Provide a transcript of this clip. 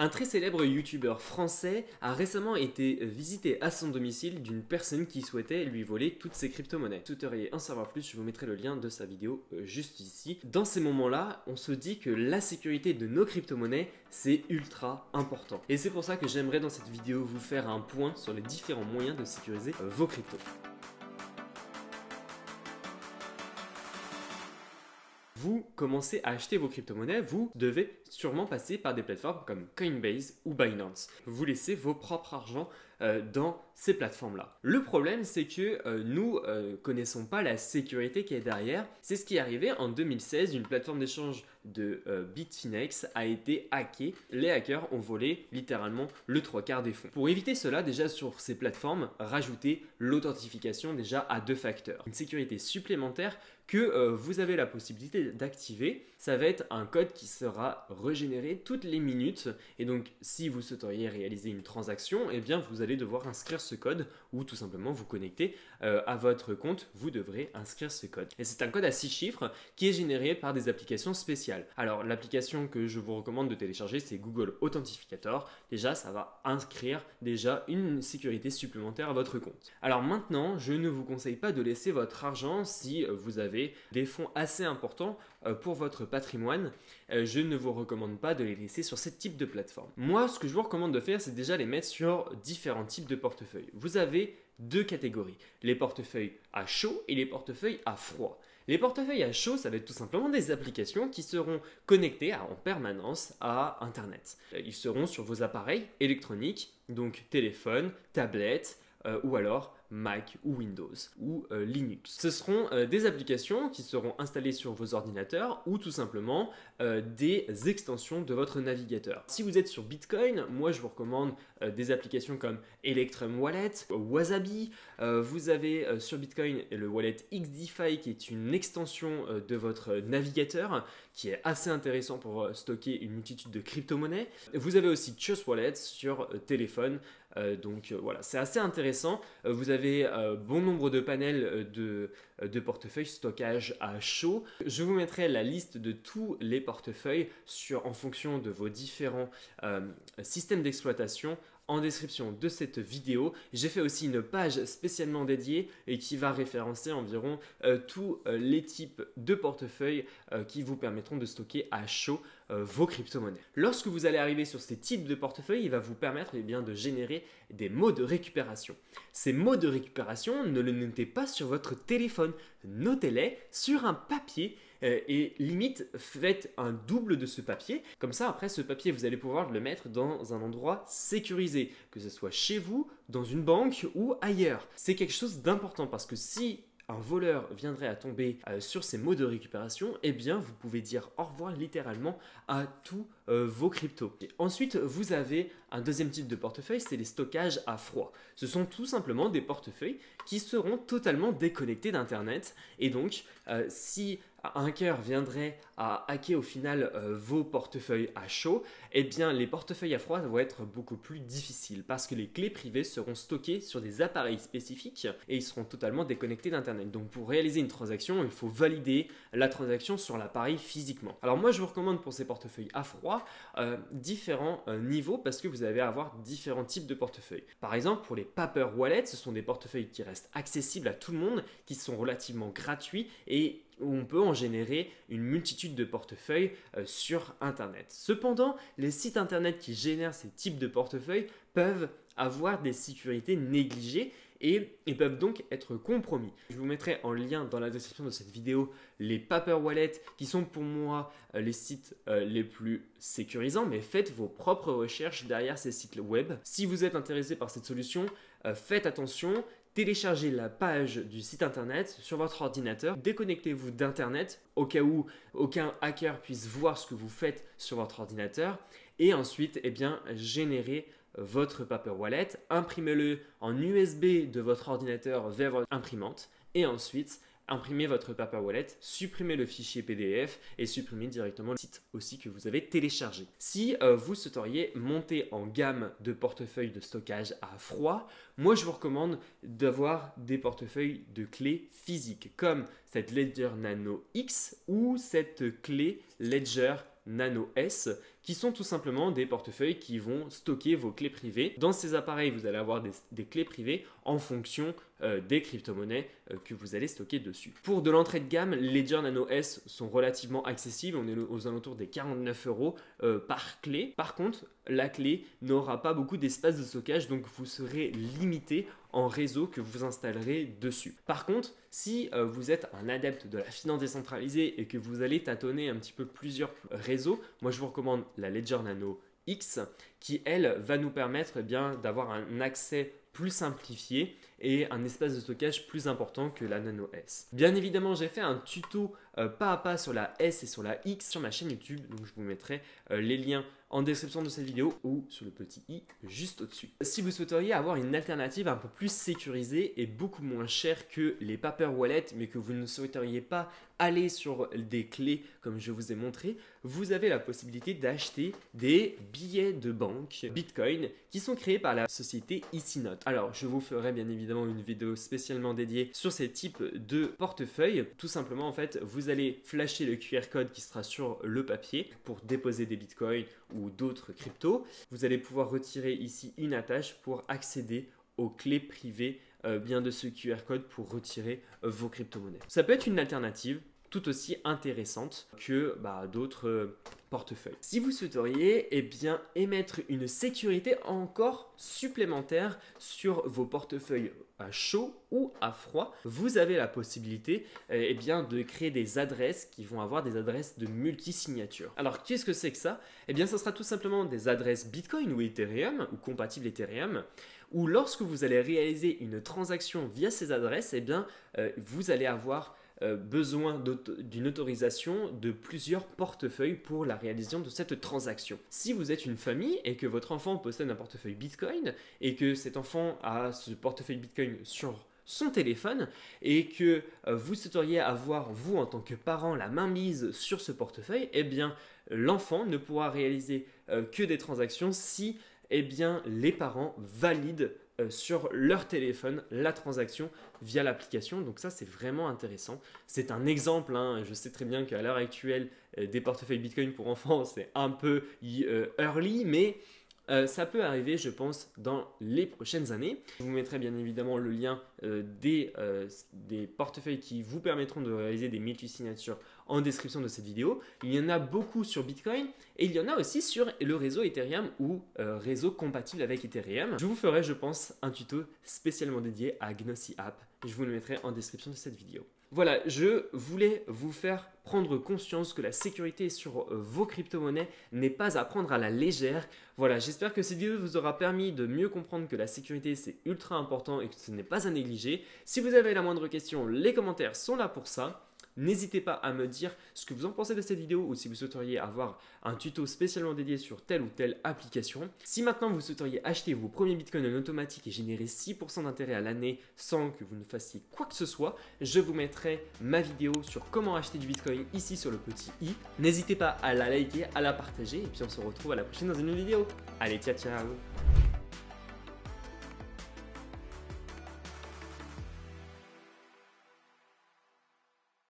Un très célèbre youtubeur français a récemment été visité à son domicile d'une personne qui souhaitait lui voler toutes ses crypto-monnaies. Si vous souhaiteriez en savoir plus, je vous mettrai le lien de sa vidéo juste ici. Dans ces moments-là, on se dit que la sécurité de nos crypto-monnaies, c'est ultra important. Et c'est pour ça que j'aimerais dans cette vidéo vous faire un point sur les différents moyens de sécuriser vos cryptos. Vous commencez à acheter vos crypto-monnaies, vous devez sûrement passer par des plateformes comme Coinbase ou Binance. Vous laissez vos propres argent dans ces plateformes-là. Le problème, c'est que nous connaissons pas la sécurité qui est derrière. C'est ce qui est arrivé en 2016, une plateforme d'échange de Bitfinex a été hackée. Les hackers ont volé littéralement le 3/4 des fonds. Pour éviter cela, déjà sur ces plateformes, rajoutez l'authentification déjà à 2 facteurs. Une sécurité supplémentaire que vous avez la possibilité d'activer, ça va être un code qui sera régénéré toutes les minutes. Et donc, si vous souhaiteriez réaliser une transaction, eh bien, vous allez devoir inscrire ce code ou tout simplement vous connecter à votre compte. Vous devrez inscrire ce code. Et c'est un code à 6 chiffres qui est généré par des applications spéciales. Alors, l'application que je vous recommande de télécharger, c'est Google Authentificator. Déjà, ça va inscrire déjà une sécurité supplémentaire à votre compte. Alors maintenant, je ne vous conseille pas de laisser votre argent si vous avez des fonds assez importants pour votre patrimoine. Je ne vous recommande pas de les laisser sur ce type de plateforme. Moi, ce que je vous recommande de faire, c'est déjà les mettre sur différents types de portefeuilles. Vous avez 2 catégories, les portefeuilles à chaud et les portefeuilles à froid. Les portefeuilles à chaud, ça va être tout simplement des applications qui seront connectées en permanence à Internet. Ils seront sur vos appareils électroniques, donc téléphone, tablette, ou alors Mac ou Windows ou Linux. Ce seront des applications qui seront installées sur vos ordinateurs ou tout simplement des extensions de votre navigateur. Si vous êtes sur Bitcoin, moi je vous recommande des applications comme Electrum Wallet, Wasabi. Vous avez sur Bitcoin le wallet XDeFi qui est une extension de votre navigateur qui est assez intéressant pour stocker une multitude de crypto-monnaies. Vous avez aussi Trust Wallet sur téléphone. Donc voilà, c'est assez intéressant. Vous avez bon nombre de panels de portefeuilles stockage à chaud. Je vous mettrai la liste de tous les portefeuilles en fonction de vos différents systèmes d'exploitation en description de cette vidéo. J'ai fait aussi une page spécialement dédiée et qui va référencer environ tous les types de portefeuilles qui vous permettront de stocker à chaud vos crypto-monnaies. Lorsque vous allez arriver sur ces types de portefeuilles, il va vous permettre bien, de générer des mots de récupération. Ces mots de récupération, ne les notez pas sur votre téléphone, notez-les sur un papier et limite faites un double de ce papier. Comme ça, après ce papier, vous allez pouvoir le mettre dans un endroit sécurisé, que ce soit chez vous, dans une banque ou ailleurs. C'est quelque chose d'important parce que si un voleur viendrait à tomber sur ces mots de récupération, eh bien vous pouvez dire au revoir littéralement à tous vos cryptos. Et ensuite, vous avez un deuxième type de portefeuille, c'est les stockages à froid. Ce sont tout simplement des portefeuilles qui seront totalement déconnectés d'Internet. Et donc, si un hacker viendrait à hacker au final vos portefeuilles à chaud, eh bien les portefeuilles à froid vont être beaucoup plus difficiles parce que les clés privées seront stockées sur des appareils spécifiques et ils seront totalement déconnectés d'Internet. Donc pour réaliser une transaction, il faut valider la transaction sur l'appareil physiquement. Alors moi, je vous recommande pour ces portefeuilles à froid différents niveaux parce que vous allez avoir différents types de portefeuilles. Par exemple, pour les Paper Wallet, ce sont des portefeuilles qui restent accessibles à tout le monde, qui sont relativement gratuits et où on peut en générer une multitude de portefeuilles sur Internet. Cependant, les sites Internet qui génèrent ces types de portefeuilles peuvent avoir des sécurités négligées et ils peuvent donc être compromis. Je vous mettrai en lien dans la description de cette vidéo les Paper Wallet qui sont pour moi les sites les plus sécurisants, mais faites vos propres recherches derrière ces sites web. Si vous êtes intéressé par cette solution, faites attention. Téléchargez la page du site internet sur votre ordinateur, déconnectez-vous d'internet au cas où aucun hacker puisse voir ce que vous faites sur votre ordinateur et ensuite générez votre Paper Wallet, imprimez-le en USB de votre ordinateur vers votre imprimante et ensuite imprimez votre Paper Wallet, supprimez le fichier PDF et supprimez directement le site aussi que vous avez téléchargé. Si vous souhaiteriez monter en gamme de portefeuilles de stockage à froid, moi je vous recommande d'avoir des portefeuilles de clés physiques comme cette Ledger Nano X ou cette clé Ledger Nano S qui sont tout simplement des portefeuilles qui vont stocker vos clés privées. Dans ces appareils, vous allez avoir des clés privées en fonction des crypto-monnaies que vous allez stocker dessus. Pour de l'entrée de gamme, les Ledger Nano S sont relativement accessibles. On est aux alentours des 49 € par clé. Par contre, la clé n'aura pas beaucoup d'espace de stockage, donc vous serez limité en réseau que vous installerez dessus. Par contre, si vous êtes un adepte de la finance décentralisée et que vous allez tâtonner un petit peu plusieurs réseaux, moi je vous recommande la Ledger Nano X qui, elle, va nous permettre d'avoir un accès plus simplifié et un espace de stockage plus important que la Nano S. Bien évidemment, j'ai fait un tuto pas à pas sur la S et sur la X sur ma chaîne YouTube, donc je vous mettrai les liens en description de cette vidéo ou sur le petit i juste au-dessus. Si vous souhaiteriez avoir une alternative un peu plus sécurisée et beaucoup moins chère que les paper wallets, mais que vous ne souhaiteriez pas aller sur des clés comme je vous ai montré, vous avez la possibilité d'acheter des billets de banque Bitcoin qui sont créés par la société EasyNote. Alors, je vous ferai bien évidemment une vidéo spécialement dédiée sur ces types de portefeuilles. Tout simplement, en fait, vous allez flasher le QR code qui sera sur le papier pour déposer des Bitcoins ou d'autres cryptos. Vous allez pouvoir retirer ici une attache pour accéder aux clés privées de ce QR code pour retirer vos crypto-monnaies. Ça peut être une alternative tout aussi intéressante que d'autres portefeuilles. Si vous souhaiteriez émettre une sécurité encore supplémentaire sur vos portefeuilles à chaud ou à froid, vous avez la possibilité de créer des adresses qui vont avoir des adresses de multisignature. Alors qu'est-ce que c'est que ça? Ça sera tout simplement des adresses Bitcoin ou Ethereum ou compatibles Ethereum, où lorsque vous allez réaliser une transaction via ces adresses, vous allez avoir besoin d'une autorisation de plusieurs portefeuilles pour la réalisation de cette transaction. Si vous êtes une famille et que votre enfant possède un portefeuille Bitcoin et que cet enfant a ce portefeuille Bitcoin sur son téléphone et que vous souhaiteriez avoir, vous en tant que parent, la main mise sur ce portefeuille, l'enfant ne pourra réaliser que des transactions si les parents valident sur leur téléphone la transaction via l'application. Donc ça, c'est vraiment intéressant. C'est un exemple, je sais très bien qu'à l'heure actuelle, des portefeuilles Bitcoin pour enfants, c'est un peu early, mais ça peut arriver, je pense, dans les prochaines années. Je vous mettrai bien évidemment le lien des portefeuilles qui vous permettront de réaliser des multisignatures en description de cette vidéo. Il y en a beaucoup sur Bitcoin et il y en a aussi sur le réseau Ethereum ou réseau compatible avec Ethereum. Je vous ferai, je pense, un tuto spécialement dédié à Gnosy App. Je vous le mettrai en description de cette vidéo. Voilà, je voulais vous faire prendre conscience que la sécurité sur vos crypto-monnaies n'est pas à prendre à la légère. Voilà, j'espère que cette vidéo vous aura permis de mieux comprendre que la sécurité c'est ultra important et que ce n'est pas à négliger. Si vous avez la moindre question, les commentaires sont là pour ça. N'hésitez pas à me dire ce que vous en pensez de cette vidéo ou si vous souhaiteriez avoir un tuto spécialement dédié sur telle ou telle application. Si maintenant vous souhaiteriez acheter vos premiers bitcoins en automatique et générer 6% d'intérêt à l'année sans que vous ne fassiez quoi que ce soit, je vous mettrai ma vidéo sur comment acheter du bitcoin ici sur le petit i. N'hésitez pas à la liker, à la partager et puis on se retrouve à la prochaine dans une nouvelle vidéo. Allez, ciao ciao!